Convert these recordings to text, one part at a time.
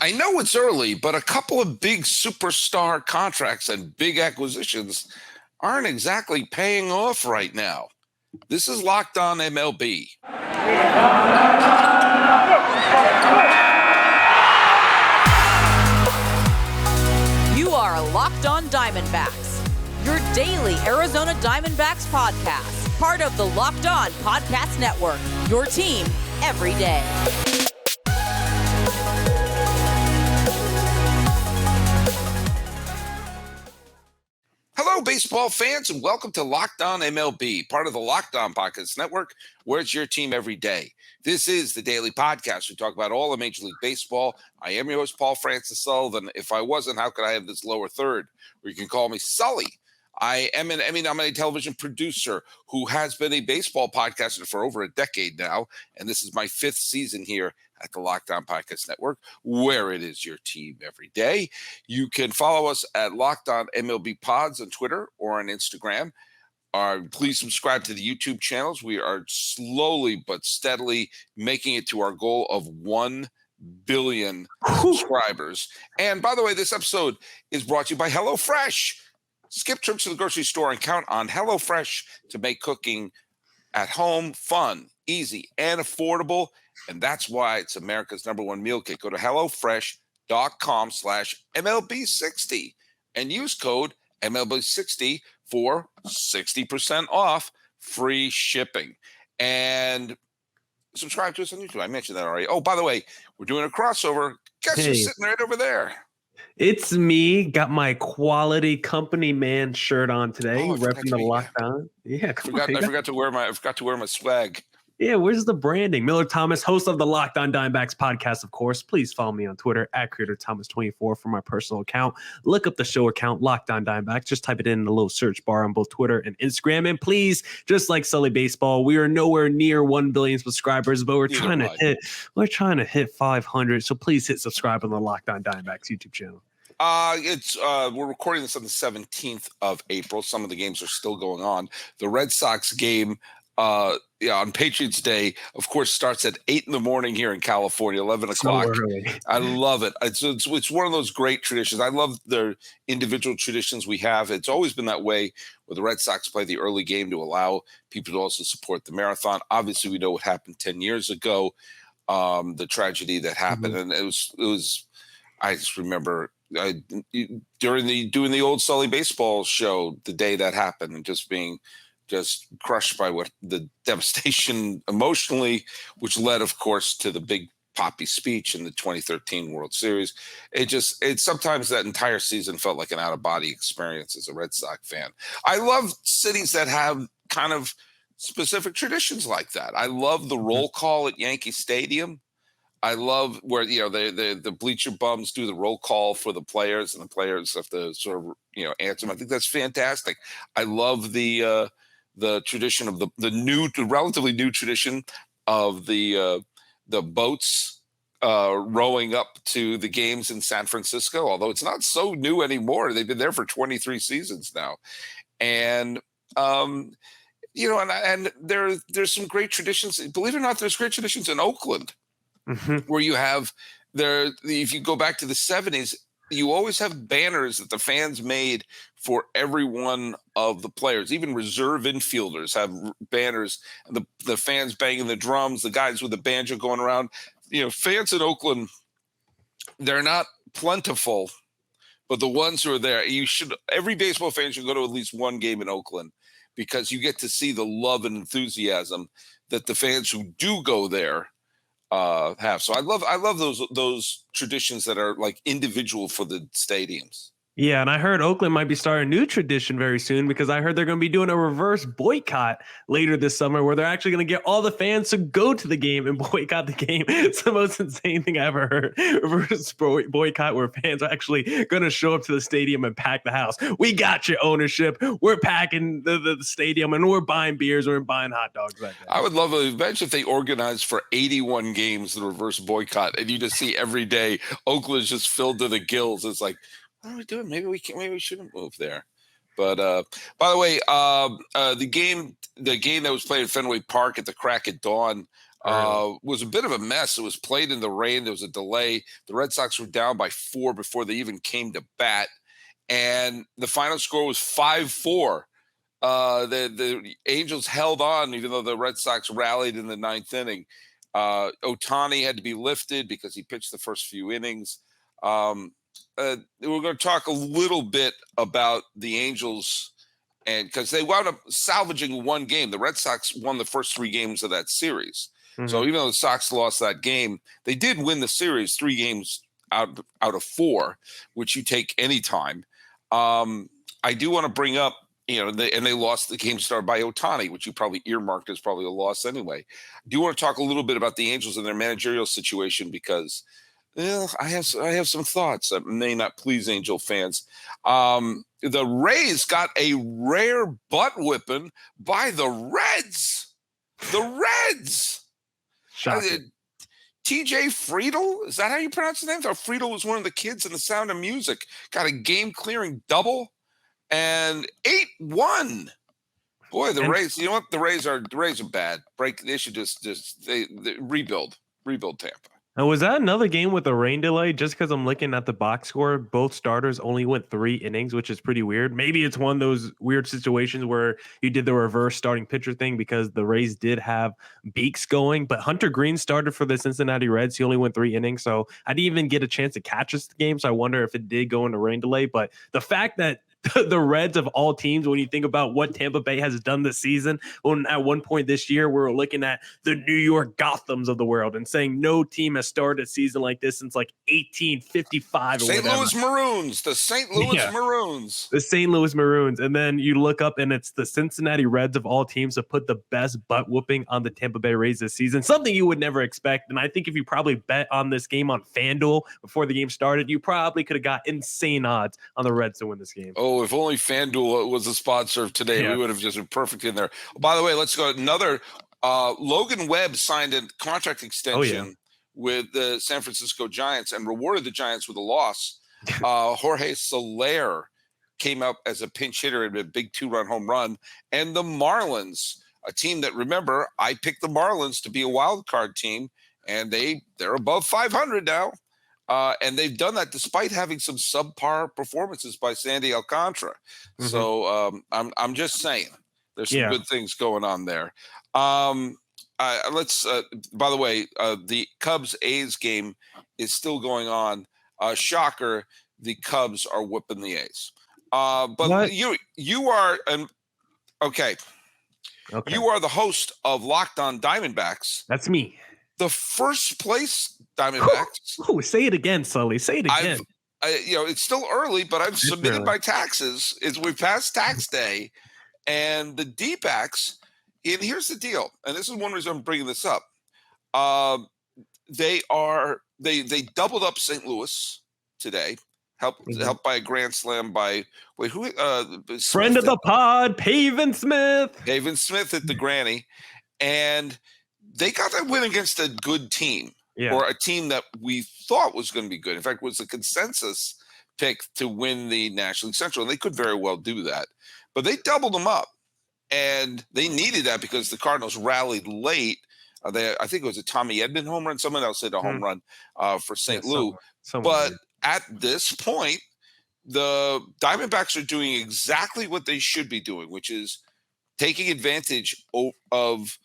I know it's early, but a couple of big superstar contracts and big acquisitions aren't exactly paying off right now. This is Locked On MLB. You are Locked On Diamondbacks, your daily Arizona Diamondbacks podcast, part of the Locked On Podcast Network, your team every day. Hello, baseball fans, and welcome to Locked On MLB, part of the Locked On Podcast Network, where it's your team every day. This is the daily podcast. We talk about all of Major League Baseball. I am your host, Paul Francis Sullivan. If I wasn't, how could I have this lower third? Or you can call me Sully. I am an Emmy-nominated television producer who has been a baseball podcaster for over a decade now, and this is my fifth season here at the Locked On Podcast Network, where it is your team every day. You can follow us at Locked On MLB Pods on Twitter or on Instagram. Please subscribe to the YouTube channels. We are slowly but steadily making it to our goal of 1 billion subscribers. And by the way, this episode is brought to you by HelloFresh. Skip trips to the grocery store and count on HelloFresh to make cooking at home fun, easy, and affordable. And that's why it's America's #1 meal kit. Go to HelloFresh.com/MLB60 and use code MLB60 for 60% off free shipping. And subscribe to us on YouTube. I mentioned that already. Oh, by the way, we're doing a crossover. Guess who's sitting right over there? It's me. Got my quality company man shirt on today. Repping the Lockdown. Yeah, I forgot to wear my swag. Yeah, where's the branding? Miller Thomas, host of the Locked On Diamondbacks podcast, of course. Please follow me on Twitter at CreatorThomas24 for my personal account. Look up the show account, Locked On Diamondbacks. Just type it in the little search bar on both Twitter and Instagram. And please, just like Sully Baseball, we are nowhere near 1 billion subscribers, but we're trying to hit 500. So please hit subscribe on the Locked On Diamondbacks YouTube channel. We're recording this on the 17th of April. Some of the games are still going on. The Red Sox game on Patriots Day, of course, starts at 8 in the morning here in California, 11 o'clock. So early. I love it. It's one of those great traditions. I love the individual traditions we have. It's always been that way where the Red Sox play the early game to allow people to also support the marathon. Obviously, we know what happened 10 years ago, the tragedy that happened. And it was, I just remember doing the old Sully Baseball show the day that happened and just being crushed by what the devastation emotionally, which led, of course, to the big Poppy speech in the 2013 World Series. It sometimes that entire season felt like an out-of-body experience as a Red Sox fan. I love cities that have kind of specific traditions like that. I love the roll call at Yankee Stadium. I love where, the bleacher bums do the roll call for the players and the players have to sort of, answer them. I think that's fantastic. I love the tradition of the relatively new tradition of the boats rowing up to the games in San Francisco, although it's not so new anymore. They've been there for 23 seasons now. And, and there's some great traditions. Believe it or not, there's great traditions in Oakland. Where you have if you go back to the 70s, you always have banners that the fans made for every one of the players. Even reserve infielders have banners, and the fans banging the drums, the guys with the banjo going around. Fans in Oakland, they're not plentiful, but the ones who are there, every baseball fan should go to at least one game in Oakland because you get to see the love and enthusiasm that the fans who do go there have. So I love those traditions that are like individual for the stadiums. Yeah, and I heard Oakland might be starting a new tradition very soon because I heard they're going to be doing a reverse boycott later this summer where they're actually going to get all the fans to go to the game and boycott the game. It's the most insane thing I ever heard. Reverse boycott where fans are actually going to show up to the stadium and pack the house. We got your ownership. We're packing the stadium and we're buying beers. We're buying hot dogs. Like that. I would love to imagine if they organized for 81 games the reverse boycott and you just see every day Oakland's just filled to the gills. It's like, what are we doing? Maybe we shouldn't move there. But by the way, the game that was played at Fenway Park at the crack of dawn was a bit of a mess. It was played in the rain. There was a delay. The Red Sox were down by 4 before they even came to bat. And the final score was 5-4. The Angels held on, even though the Red Sox rallied in the 9th inning. Ohtani had to be lifted because he pitched the first few innings. We're going to talk a little bit about the Angels, and because they wound up salvaging one game. The Red Sox won the first 3 games of that series. Mm-hmm. So even though the Sox lost that game, they did win the series 3 games out of 4, which you take any time. I do want to bring up, they lost the game started by Ohtani, which you probably earmarked as probably a loss anyway. I do want to talk a little bit about the Angels and their managerial situation because I have some thoughts that may not please Angel fans. The Rays got a rare butt whipping by the Reds. The Reds. Shocking. TJ Friedel, is that how you pronounce his name? I thought Friedel was one of the kids in The Sound of Music. Got a game-clearing double and 8-1. Boy, the Rays. You know what? The Rays are bad. They should just rebuild Tampa. And was that another game with a rain delay? Just because I'm looking at the box score, both starters only went 3 innings, which is pretty weird. Maybe it's one of those weird situations where you did the reverse starting pitcher thing because the Rays did have Beeks going, but Hunter Green started for the Cincinnati Reds. He only went 3 innings, so I didn't even get a chance to catch this game. So I wonder if it did go into rain delay. But the fact that the Reds of all teams, when you think about what Tampa Bay has done this season, when at one point this year, we're looking at the New York Gothams of the world and saying no team has started a season like this since like 1855. St. Louis Maroons, the St. Louis Maroons. The St. Louis Maroons. And then you look up and it's the Cincinnati Reds of all teams to put the best butt whooping on the Tampa Bay Rays this season. Something you would never expect. And I think if you probably bet on this game on FanDuel before the game started, you probably could have got insane odds on the Reds to win this game. Oh, if only FanDuel was a sponsor of today, we would have just been perfect in there. By the way, let's go. Another Logan Webb signed a contract extension with the San Francisco Giants and rewarded the Giants with a loss. Jorge Soler came up as a pinch hitter in a big 2-run home run. And the Marlins, a team that, remember, I picked the Marlins to be a wild card team, and they're above 500 now. And they've done that despite having some subpar performances by Sandy Alcantara. Mm-hmm. So I'm just saying there's some good things going on there. Let's by the way, the Cubs-A's game is still going on. Shocker, the Cubs are whipping the A's. But what? You are okay. You are the host of Locked On Diamondbacks. That's me. The first place Diamondbacks. Oh, say it again, Sully. Say it again. It's still early, but I've submitted my taxes. We've passed tax day, and the D-backs. And here's the deal, and this is one reason I'm bringing this up. They doubled up St. Louis today, helped by a grand slam by friend of the pod, Pavin Smith. Pavin Smith hit the granny, and they got that win against a good team. Yeah. Or a team that we thought was going to be good. In fact, it was a consensus pick to win the National League Central, and they could very well do that. But they doubled them up, and they needed that because the Cardinals rallied late. I think it was a Tommy Edman home run. Someone else hit a home run for St. Louis. But at this point, the Diamondbacks are doing exactly what they should be doing, which is taking advantage of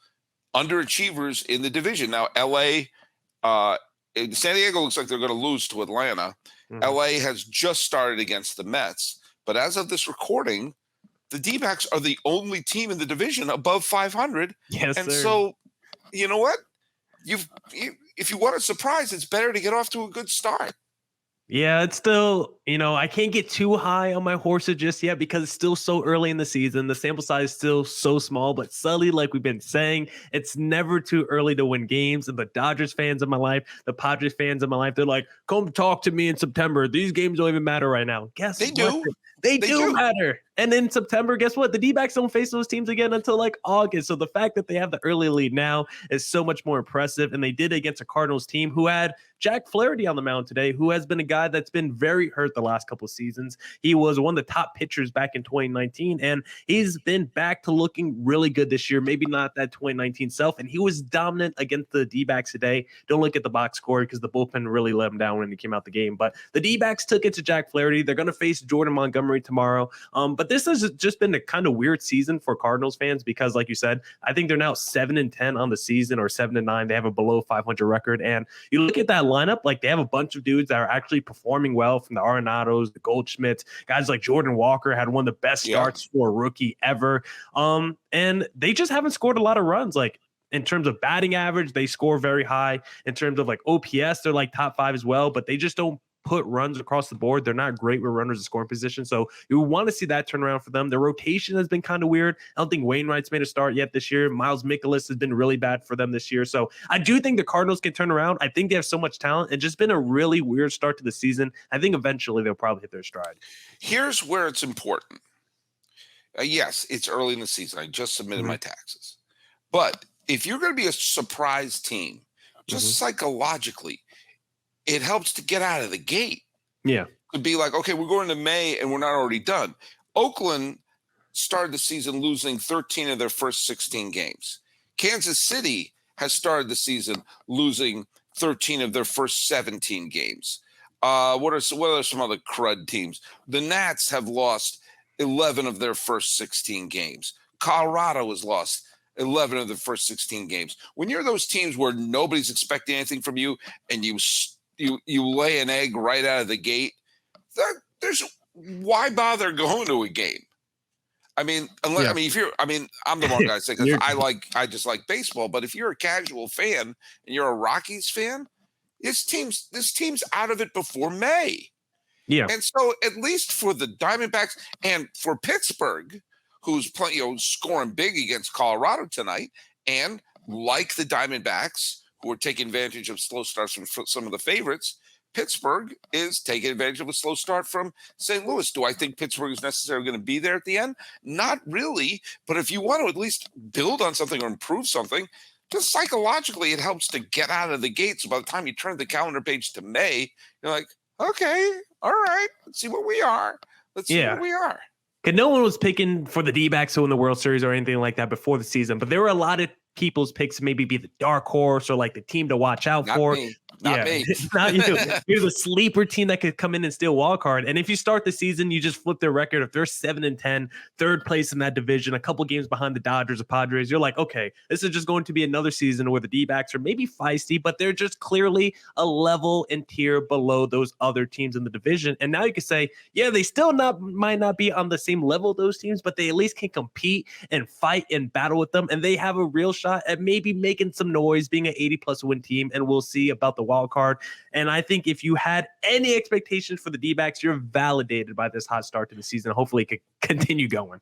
underachievers in the division. Now, L.A., San Diego looks like they're going to lose to Atlanta. Mm-hmm. LA has just started against the Mets, but as of this recording, the D-backs are the only team in the division above 500. Yes, and sir. So, you know what? If you want a surprise, it's better to get off to a good start. Yeah, it's still, I can't get too high on my horses just yet because it's still so early in the season. The sample size is still so small, but Sully, like we've been saying, it's never too early to win games. And the Dodgers fans of my life, the Padres fans of my life, they're like, come talk to me in September. These games don't even matter right now. Guess they what? do. They do matter. And in September, guess what? The D-backs don't face those teams again until like August. So the fact that they have the early lead now is so much more impressive. And they did against a Cardinals team who had Jack Flaherty on the mound today, who has been a guy that's been very hurt the last couple of seasons. He was one of the top pitchers back in 2019, and he's been back to looking really good this year. Maybe not that 2019 self, and he was dominant against the D-backs today. Don't look at the box score because the bullpen really let him down when he came out the game. But the D-backs took it to Jack Flaherty. They're going to face Jordan Montgomery tomorrow. But this has just been a kind of weird season for Cardinals fans because, like you said, I think they're now 7-10 on the season or 7-9. They have a below 500 record, and you look at that lineup, like they have a bunch of dudes that are actually performing well, from the Arenados, the Goldschmidts, guys like Jordan Walker had one of the best starts for a rookie ever. And they just haven't scored a lot of runs. Like in terms of batting average, they score very high. In terms of like OPS, they're like top 5 as well, but they just don't put runs across the board. They're not great with runners in scoring position. So you want to see that turn around for them. Their rotation has been kind of weird. I don't think Wainwright's made a start yet this year. Miles Mikolas has been really bad for them this year. So I do think the Cardinals can turn around. I think they have so much talent and just been a really weird start to the season. I think eventually they'll probably hit their stride. Here's where it's important. Yes, it's early in the season. I just submitted my taxes. But if you're going to be a surprise team, just psychologically, it helps to get out of the gate. Yeah. To be like, okay, we're going to May and we're not already done. Oakland started the season losing 13 of their first 16 games. Kansas City has started the season losing 13 of their first 17 games. What are some other crud teams? The Nats have lost 11 of their first 16 games. Colorado has lost 11 of the first 16 games. When you're those teams where nobody's expecting anything from you and you lay an egg right out of the gate, why bother going to a game? I mean, I'm the wrong guy to say because I just like baseball. But if you're a casual fan and you're a Rockies fan, this team's out of it before May. Yeah, and so at least for the Diamondbacks and for Pittsburgh, who's playing, scoring big against Colorado tonight, and like the Diamondbacks, who are taking advantage of slow starts from some of the favorites, Pittsburgh is taking advantage of a slow start from St. Louis. Do I think Pittsburgh is necessarily going to be there at the end? Not really. But if you want to at least build on something or improve something, just psychologically, it helps to get out of the gate. So by the time you turn the calendar page to May, you're like, okay, all right, let's see where we are. Let's see where we are. Because no one was picking for the D-backs to win the World Series or anything like that before the season, but there were a lot of people's picks to maybe be the dark horse or like the team to watch out for. Not me. Not you. You're the sleeper team that could come in and steal wild card. And if you start the season, you just flip their record. If they're 7-10, third place in that division, a couple games behind the Dodgers or Padres, you're like, okay, this is just going to be another season where the D-backs are maybe feisty, but they're just clearly a level and tier below those other teams in the division. And now you can say, yeah, they still might not be on the same level those teams, but they at least can compete and fight and battle with them. And they have a real shot at maybe making some noise, being an 80+ win team. And we'll see about the wild card. And I think if you had any expectations for the D-backs, you're validated by this hot start to the season. Hopefully it could continue going.